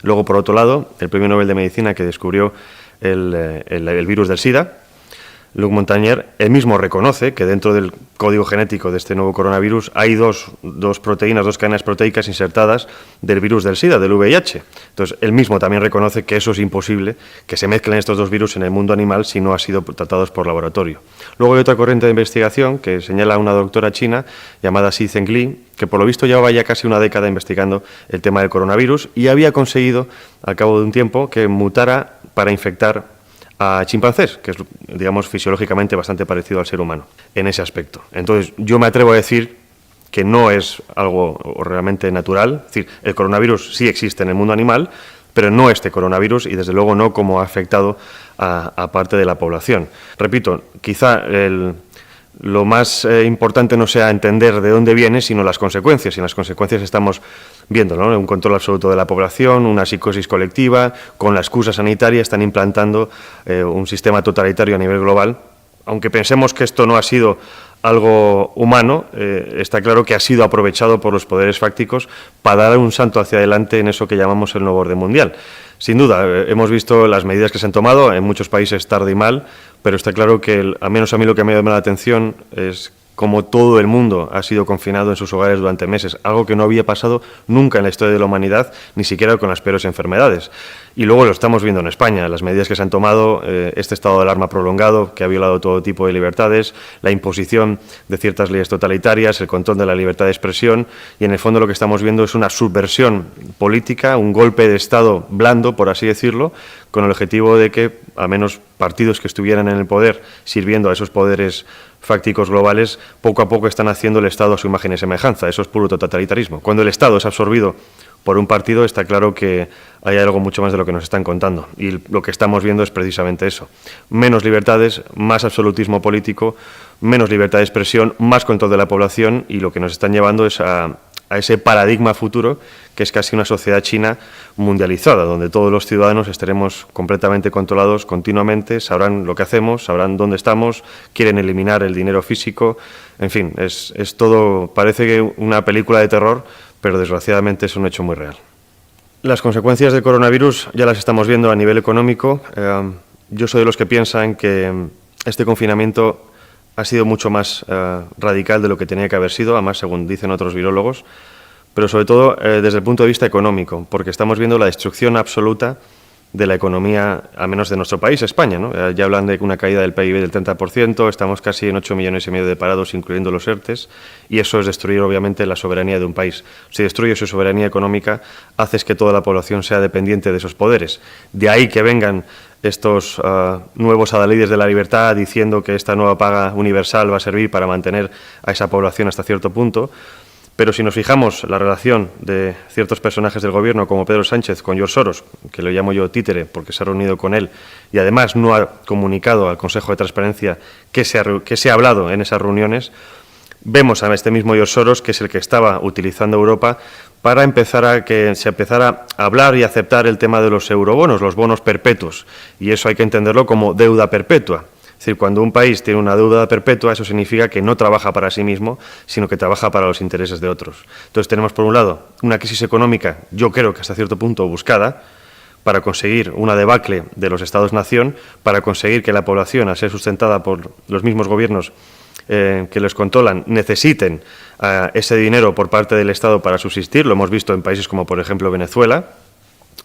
Luego, por otro lado, el Premio Nobel de Medicina que descubrió el virus del SIDA, Luc Montagnier, él mismo reconoce que dentro del código genético de este nuevo coronavirus hay dos proteínas, dos cadenas proteicas insertadas del virus del SIDA, del VIH. Entonces, él mismo también reconoce que eso es imposible, que se mezclen estos dos virus en el mundo animal si no han sido tratados por laboratorio. Luego hay otra corriente de investigación que señala una doctora china llamada Xi Zhengli, que por lo visto llevaba ya casi una década investigando el tema del coronavirus y había conseguido, al cabo de un tiempo, que mutara para infectar a chimpancés, que es, digamos, fisiológicamente bastante parecido al ser humano en ese aspecto. Entonces, yo me atrevo a decir que no es algo realmente natural. Es decir, el coronavirus sí existe en el mundo animal, pero no este coronavirus y, desde luego, no como ha afectado a parte de la población. Repito, quizá lo más importante no sea entender de dónde viene, sino las consecuencias. Y las consecuencias estamos viendo, ¿no? Un control absoluto de la población, una psicosis colectiva, con la excusa sanitaria están implantando un sistema totalitario a nivel global. Aunque pensemos que esto no ha sido algo humano, está claro que ha sido aprovechado por los poderes fácticos para dar un salto hacia adelante en eso que llamamos el nuevo orden mundial. Sin duda, hemos visto las medidas que se han tomado, en muchos países tarde y mal, pero está claro que, al menos a mí lo que me llama la atención es cómo todo el mundo ha sido confinado en sus hogares durante meses, algo que no había pasado nunca en la historia de la humanidad, ni siquiera con las peores enfermedades. Y luego lo estamos viendo en España, las medidas que se han tomado, este estado de alarma prolongado, que ha violado todo tipo de libertades, la imposición de ciertas leyes totalitarias, el control de la libertad de expresión, y en el fondo lo que estamos viendo es una subversión política, un golpe de Estado blando, por así decirlo, con el objetivo de que, al menos partidos que estuvieran en el poder, sirviendo a esos poderes fácticos globales, poco a poco están haciendo el Estado a su imagen y semejanza. Eso es puro totalitarismo. Cuando el Estado es absorbido por un partido, está claro que hay algo mucho más de lo que nos están contando. Y lo que estamos viendo es precisamente eso. Menos libertades, más absolutismo político, menos libertad de expresión, más control de la población, y lo que nos están llevando es a ese paradigma futuro, que es casi una sociedad china mundializada, donde todos los ciudadanos estaremos completamente controlados continuamente, sabrán lo que hacemos, sabrán dónde estamos, quieren eliminar el dinero físico, en fin, es todo, parece que una película de terror, pero desgraciadamente es un hecho muy real. Las consecuencias del coronavirus ya las estamos viendo a nivel económico. Yo soy de los que piensan que este confinamiento ha sido mucho más radical de lo que tenía que haber sido, además, según dicen otros virólogos, pero sobre todo desde el punto de vista económico, porque estamos viendo la destrucción absoluta de la economía, al menos de nuestro país, España, ¿no? Ya hablan de una caída del PIB del 30%, estamos casi en 8,5 millones de parados, incluyendo los ERTEs, y eso es destruir, obviamente, la soberanía de un país. Si destruyes su soberanía económica, haces que toda la población sea dependiente de esos poderes. De ahí que vengan estos nuevos adalides de la libertad diciendo que esta nueva paga universal va a servir para mantener a esa población hasta cierto punto. Pero si nos fijamos la relación de ciertos personajes del Gobierno, como Pedro Sánchez, con George Soros, que lo llamo yo títere porque se ha reunido con él y además no ha comunicado al Consejo de Transparencia que se ha hablado en esas reuniones, vemos a este mismo George Soros, que es el que estaba utilizando Europa para empezar a que se empezara a hablar y aceptar el tema de los eurobonos, los bonos perpetuos, y eso hay que entenderlo como deuda perpetua. Es decir, cuando un país tiene una deuda perpetua, eso significa que no trabaja para sí mismo, sino que trabaja para los intereses de otros. Entonces tenemos, por un lado, una crisis económica, yo creo que hasta cierto punto buscada, para conseguir una debacle de los Estados-nación, para conseguir que la población, al ser sustentada por los mismos gobiernos que les controlan, necesiten ese dinero por parte del Estado para subsistir. Lo hemos visto en países como, por ejemplo, Venezuela.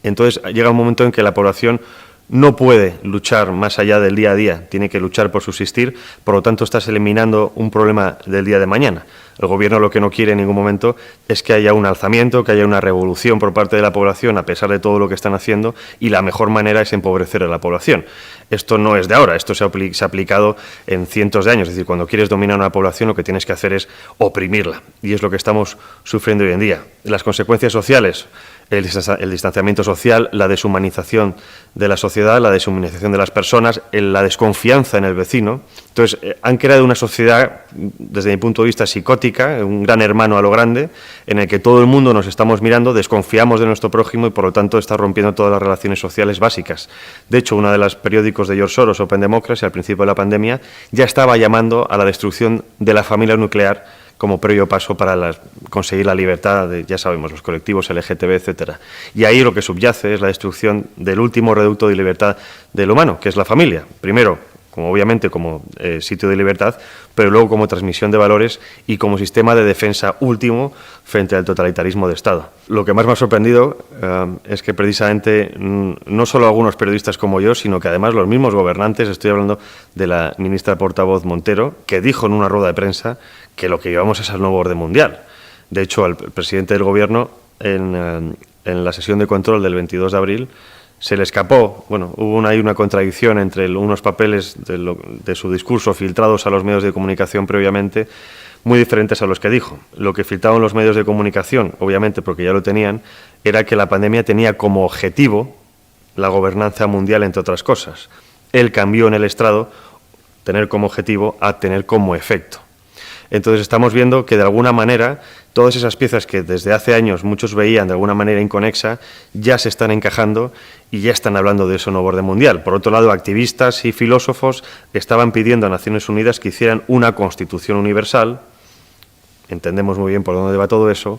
Entonces llega un momento en que la población no puede luchar más allá del día a día, tiene que luchar por subsistir, por lo tanto estás eliminando un problema del día de mañana. El Gobierno lo que no quiere en ningún momento es que haya un alzamiento, que haya una revolución por parte de la población, a pesar de todo lo que están haciendo, y la mejor manera es empobrecer a la población. Esto no es de ahora, esto se ha aplicado en cientos de años, es decir, cuando quieres dominar a una población lo que tienes que hacer es oprimirla, y es lo que estamos sufriendo hoy en día. Las consecuencias sociales, el distanciamiento social, la deshumanización de la sociedad, la deshumanización de las personas, la desconfianza en el vecino. Entonces, han creado una sociedad, desde mi punto de vista, psicótica, un gran hermano a lo grande, en el que todo el mundo nos estamos mirando, desconfiamos de nuestro prójimo y, por lo tanto, está rompiendo todas las relaciones sociales básicas. De hecho, uno de los periódicos de George Soros, Open Democracy, al principio de la pandemia, ya estaba llamando a la destrucción de la familia nuclear, como previo paso para conseguir la libertad de, ya sabemos, los colectivos LGTB, etcétera. Y ahí lo que subyace es la destrucción del último reducto de libertad del humano, que es la familia. Primero, obviamente como sitio de libertad, pero luego como transmisión de valores y como sistema de defensa último frente al totalitarismo de Estado. Lo que más me ha sorprendido es que precisamente no solo algunos periodistas como yo, sino que además los mismos gobernantes, estoy hablando de la ministra portavoz Montero, que dijo en una rueda de prensa que lo que llevamos es al nuevo orden mundial. De hecho, al presidente del Gobierno, en la sesión de control del 22 de abril, se le escapó, bueno, hubo ahí una contradicción entre unos papeles de su discurso filtrados a los medios de comunicación previamente, muy diferentes a los que dijo. Lo que filtraban los medios de comunicación, obviamente porque ya lo tenían, era que la pandemia tenía como objetivo la gobernanza mundial, entre otras cosas. Él cambió en el estrado tener como objetivo a tener como efecto. Entonces estamos viendo que de alguna manera todas esas piezas que desde hace años muchos veían de alguna manera inconexa ya se están encajando y ya están hablando de ese nuevo orden mundial. Por otro lado, activistas y filósofos estaban pidiendo a Naciones Unidas que hicieran una constitución universal. Entendemos muy bien por dónde va todo eso.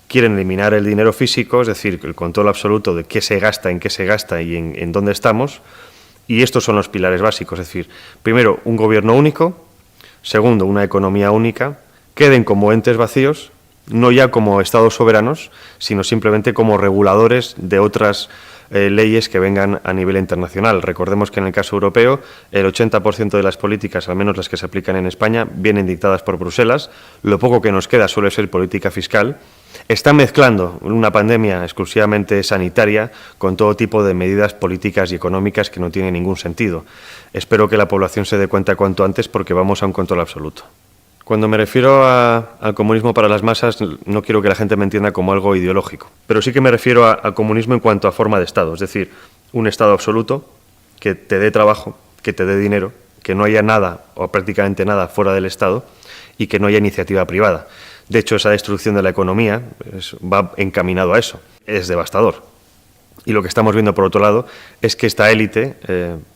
Quieren eliminar el dinero físico, es decir, el control absoluto de qué se gasta, en qué se gasta y en dónde estamos. Y estos son los pilares básicos, es decir, primero, un gobierno único. Segundo, una economía única, queden como entes vacíos, no ya como estados soberanos, sino simplemente como reguladores de otras leyes que vengan a nivel internacional. Recordemos que en el caso europeo, el 80% de las políticas, al menos las que se aplican en España, vienen dictadas por Bruselas. Lo poco que nos queda suele ser política fiscal. Están mezclando una pandemia exclusivamente sanitaria con todo tipo de medidas políticas y económicas que no tienen ningún sentido. Espero que la población se dé cuenta cuanto antes porque vamos a un control absoluto. Cuando me refiero al comunismo para las masas, no quiero que la gente me entienda como algo ideológico, pero sí que me refiero al comunismo en cuanto a forma de Estado, es decir, un Estado absoluto que te dé trabajo, que te dé dinero, que no haya nada o prácticamente nada fuera del Estado y que no haya iniciativa privada. De hecho, esa destrucción de la economía va encaminado a eso. Es devastador. Y lo que estamos viendo, por otro lado, es que esta élite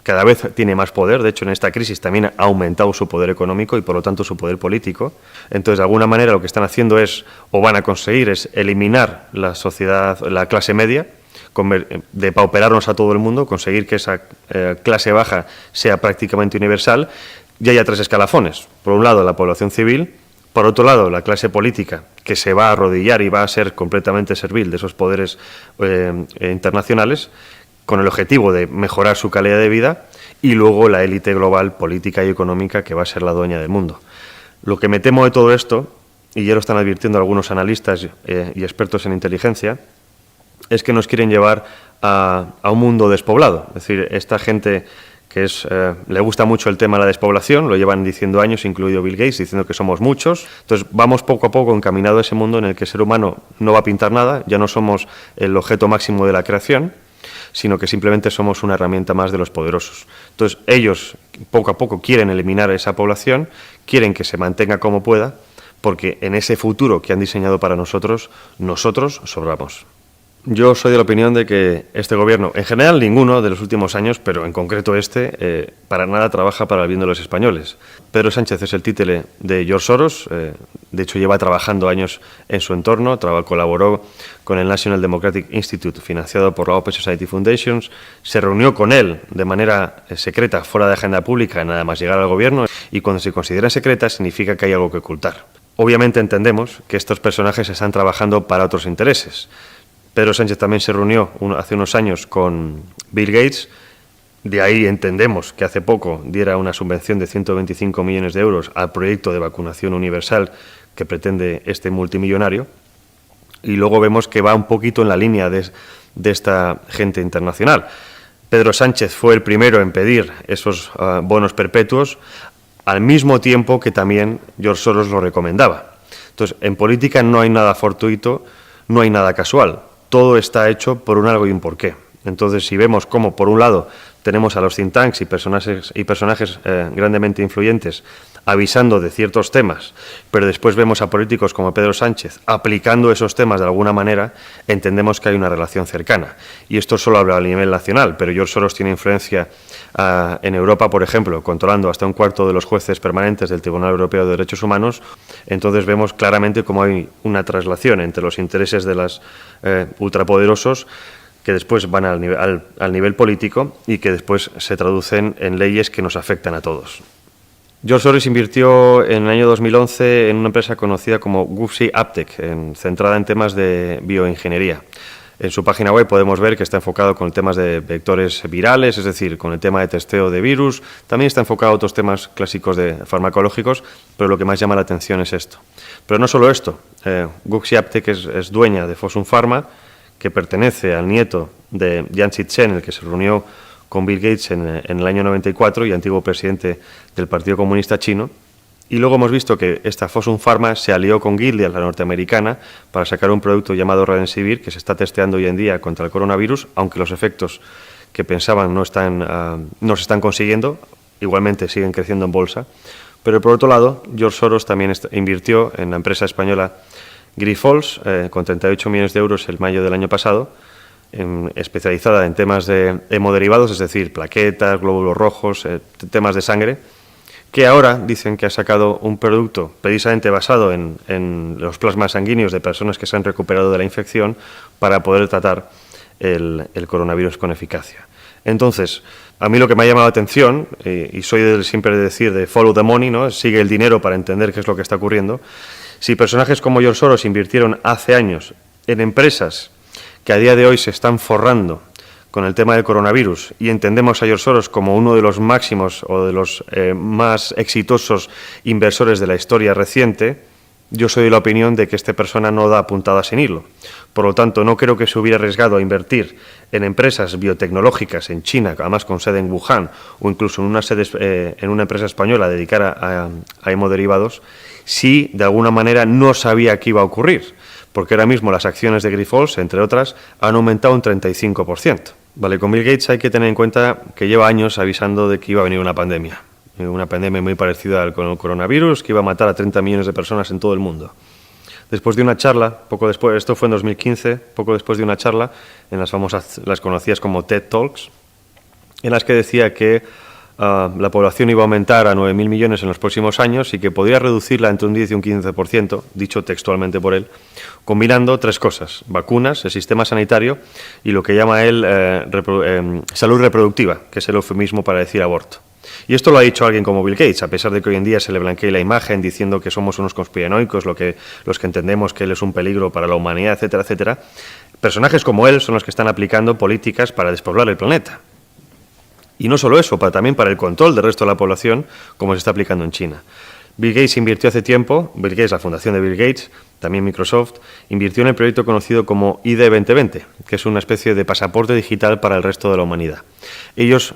cada vez tiene más poder. De hecho, en esta crisis también ha aumentado su poder económico y, por lo tanto, su poder político. Entonces, de alguna manera, lo que están haciendo es, o van a conseguir, es eliminar la sociedad, la clase media, depauperarnos a todo el mundo, conseguir que esa clase baja sea prácticamente universal. Y haya tres escalafones. Por un lado, la población civil. Por otro lado, la clase política, que se va a arrodillar y va a ser completamente servil de esos poderes internacionales, con el objetivo de mejorar su calidad de vida, y luego la élite global, política y económica, que va a ser la dueña del mundo. Lo que me temo de todo esto, y ya lo están advirtiendo algunos analistas y expertos en inteligencia, es que nos quieren llevar a un mundo despoblado. Es decir, esta gente que le gusta mucho el tema de la despoblación, lo llevan diciendo años, incluido Bill Gates, diciendo que somos muchos. Entonces vamos poco a poco encaminado a ese mundo en el que el ser humano no va a pintar nada, ya no somos el objeto máximo de la creación, sino que simplemente somos una herramienta más de los poderosos. Entonces ellos poco a poco quieren eliminar a esa población, quieren que se mantenga como pueda, porque en ese futuro que han diseñado para nosotros sobramos. Yo soy de la opinión de que este gobierno, en general ninguno de los últimos años, pero en concreto para nada trabaja para el bien de los españoles. Pedro Sánchez es el títere de George Soros, de hecho lleva trabajando años en su entorno, colaboró con el National Democratic Institute, financiado por la Open Society Foundations, se reunió con él de manera secreta, fuera de agenda pública, nada más llegar al gobierno, y cuando se considera secreta significa que hay algo que ocultar. Obviamente entendemos que estos personajes están trabajando para otros intereses. Pedro Sánchez también se reunió hace unos años con Bill Gates, de ahí entendemos que hace poco diera una subvención de 125 millones de euros al proyecto de vacunación universal que pretende este multimillonario, y luego vemos que va un poquito en la línea de esta gente internacional. Pedro Sánchez fue el primero en pedir esos bonos perpetuos, al mismo tiempo que también George Soros lo recomendaba. Entonces, en política no hay nada fortuito, no hay nada casual. Todo está hecho por un algo y un porqué. Entonces, si vemos cómo, por un lado, tenemos a los think tanks y personajes grandemente influyentes avisando de ciertos temas, pero después vemos a políticos como Pedro Sánchez aplicando esos temas de alguna manera, entendemos que hay una relación cercana. Y esto solo habla a nivel nacional, pero George Soros tiene influencia en Europa, por ejemplo, controlando hasta un cuarto de los jueces permanentes del Tribunal Europeo de Derechos Humanos. Entonces vemos claramente cómo hay una traslación entre los intereses de los ultrapoderosos que después van al nivel político y que después se traducen en leyes que nos afectan a todos. George Soros invirtió en el año 2011 en una empresa conocida como WuXi AppTec, centrada en temas de bioingeniería. En su página web podemos ver que está enfocado con temas de vectores virales, es decir, con el tema de testeo de virus. También está enfocado a otros temas clásicos de farmacológicos, pero lo que más llama la atención es esto. Pero no solo esto. WuXi AppTec es dueña de Fosun Pharma, que pertenece al nieto de Jiang Chen, el que se reunió con Bill Gates en el año 94 y antiguo presidente del Partido Comunista Chino. Y luego hemos visto que esta Fosun Pharma se alió con Gilead, la norteamericana, para sacar un producto llamado Remdesivir, que se está testeando hoy en día contra el coronavirus, aunque los efectos que pensaban no se están consiguiendo, igualmente siguen creciendo en bolsa. Pero por otro lado, George Soros también invirtió en la empresa española Grifols, con 38 millones de euros el mayo del año pasado, especializada en temas de hemoderivados, es decir, plaquetas, glóbulos rojos, temas de sangre, que ahora dicen que ha sacado un producto precisamente basado en los plasmas sanguíneos de personas que se han recuperado de la infección para poder tratar el coronavirus con eficacia. Entonces, a mí lo que me ha llamado la atención, y soy siempre de decir de follow the money, ¿no? Sigue el dinero para entender qué es lo que está ocurriendo. Si personajes como George Soros invirtieron hace años en empresas que a día de hoy se están forrando con el tema del coronavirus y entendemos a George Soros como uno de los máximos o de los más exitosos inversores de la historia reciente, yo soy de la opinión de que esta persona no da puntadas sin hilo. Por lo tanto, no creo que se hubiera arriesgado a invertir en empresas biotecnológicas en China, además con sede en Wuhan, o incluso en una empresa española dedicada a hemoderivados, si de alguna manera no sabía qué iba a ocurrir. Porque ahora mismo las acciones de Grifols, entre otras, han aumentado un 35%. Vale, con Bill Gates hay que tener en cuenta que lleva años avisando de que iba a venir una pandemia muy parecida al coronavirus, que iba a matar a 30 millones de personas en todo el mundo. Después de una charla, poco después, esto fue en 2015, poco después de una charla en las conocidas como TED Talks, en las que decía que la población iba a aumentar a 9.000 millones en los próximos años y que podría reducirla entre un 10 y un 15%, dicho textualmente por él, combinando tres cosas: vacunas, el sistema sanitario y lo que llama él salud reproductiva, que es el eufemismo para decir aborto. Y esto lo ha dicho alguien como Bill Gates, a pesar de que hoy en día se le blanquee la imagen diciendo que somos unos conspiranoicos, los que entendemos que él es un peligro para la humanidad, etcétera, etcétera. Personajes como él son los que están aplicando políticas para despoblar el planeta. Y no solo eso, también para el control del resto de la población, como se está aplicando en China. Bill Gates invirtió hace tiempo, Bill Gates, la fundación de Bill Gates, también Microsoft, invirtió en el proyecto conocido como ID 2020, que es una especie de pasaporte digital para el resto de la humanidad. Ellos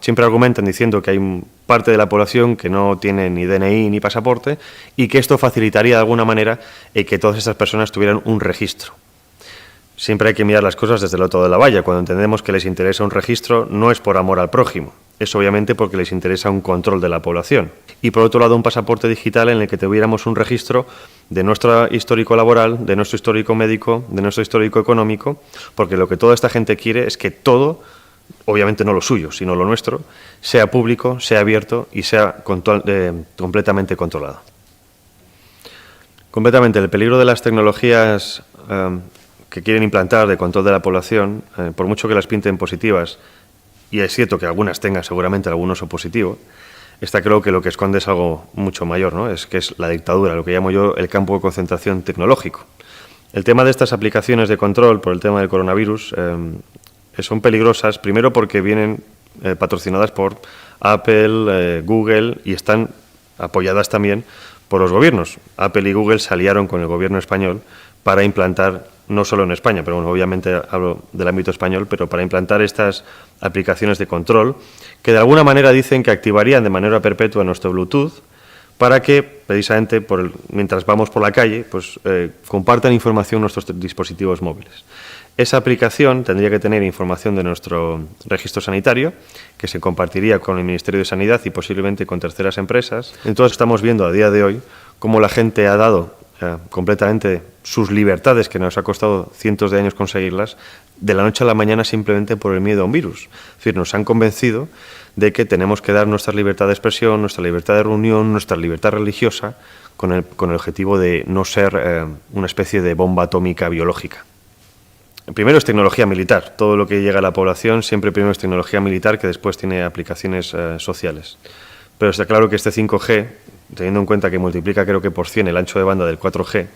siempre argumentan diciendo que hay parte de la población que no tiene ni DNI ni pasaporte y que esto facilitaría de alguna manera que todas esas personas tuvieran un registro. Siempre hay que mirar las cosas desde el otro lado de la valla. Cuando entendemos que les interesa un registro, no es por amor al prójimo, es obviamente porque les interesa un control de la población. Y por otro lado, un pasaporte digital en el que tuviéramos un registro de nuestro histórico laboral, de nuestro histórico médico, de nuestro histórico económico, porque lo que toda esta gente quiere es que todo, obviamente no lo suyo, sino lo nuestro, sea público, sea abierto y sea completamente controlado. Completamente. El peligro de las tecnologías que quieren implantar de control de la población, por mucho que las pinten positivas, y es cierto que algunas tengan seguramente algún uso positivo, está creo que lo que esconde es algo mucho mayor, ¿no? Que es la dictadura, lo que llamo yo el campo de concentración tecnológico. El tema de estas aplicaciones de control por el tema del coronavirus son peligrosas, primero porque vienen patrocinadas por Apple, Google, y están apoyadas también por los gobiernos. Apple y Google se aliaron con el gobierno español para implantar, no solo en España, pero bueno, obviamente hablo del ámbito español, pero para implantar estas aplicaciones de control que de alguna manera dicen que activarían de manera perpetua nuestro Bluetooth para que, precisamente, mientras vamos por la calle, pues compartan información nuestros dispositivos móviles. Esa aplicación tendría que tener información de nuestro registro sanitario, que se compartiría con el Ministerio de Sanidad y posiblemente con terceras empresas. Entonces estamos viendo a día de hoy cómo la gente ha dado completamente sus libertades, que nos ha costado cientos de años conseguirlas, de la noche a la mañana simplemente por el miedo a un virus. Es decir, nos han convencido de que tenemos que dar nuestra libertad de expresión, nuestra libertad de reunión, nuestra libertad religiosa, con el objetivo de no ser una especie de bomba atómica biológica. Primero es tecnología militar. Todo lo que llega a la población siempre primero es tecnología militar, que después tiene aplicaciones sociales. Pero está claro que este 5G, teniendo en cuenta que multiplica creo que por 100 el ancho de banda del 4G,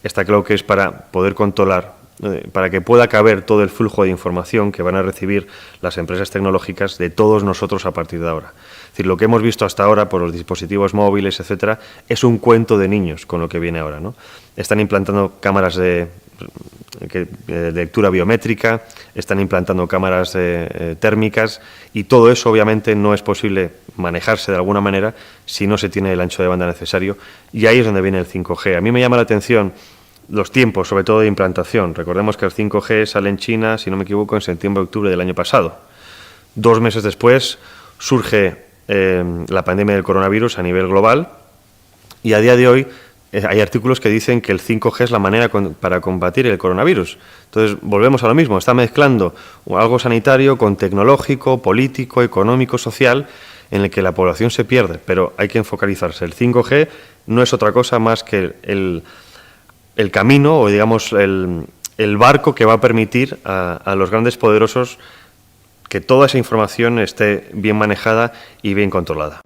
está claro que es para poder controlar, para que pueda caber todo el flujo de información que van a recibir las empresas tecnológicas de todos nosotros a partir de ahora. Es decir, lo que hemos visto hasta ahora por los dispositivos móviles, etcétera, es un cuento de niños con lo que viene ahora, ¿no? Están implantando cámaras de lectura biométrica, están implantando cámaras térmicas y todo eso obviamente no es posible manejarse de alguna manera si no se tiene el ancho de banda necesario, y ahí es donde viene el 5G. A mí me llama la atención los tiempos, sobre todo de implantación. Recordemos que el 5G sale en China, si no me equivoco, en septiembre-octubre del año pasado. 2 meses después surge la pandemia del coronavirus a nivel global y a día de hoy hay artículos que dicen que el 5G es la manera para combatir el coronavirus. Entonces, volvemos a lo mismo, está mezclando algo sanitario con tecnológico, político, económico, social, en el que la población se pierde, pero hay que focalizarse. El 5G no es otra cosa más que el camino o, digamos, el barco que va a permitir a los grandes poderosos que toda esa información esté bien manejada y bien controlada.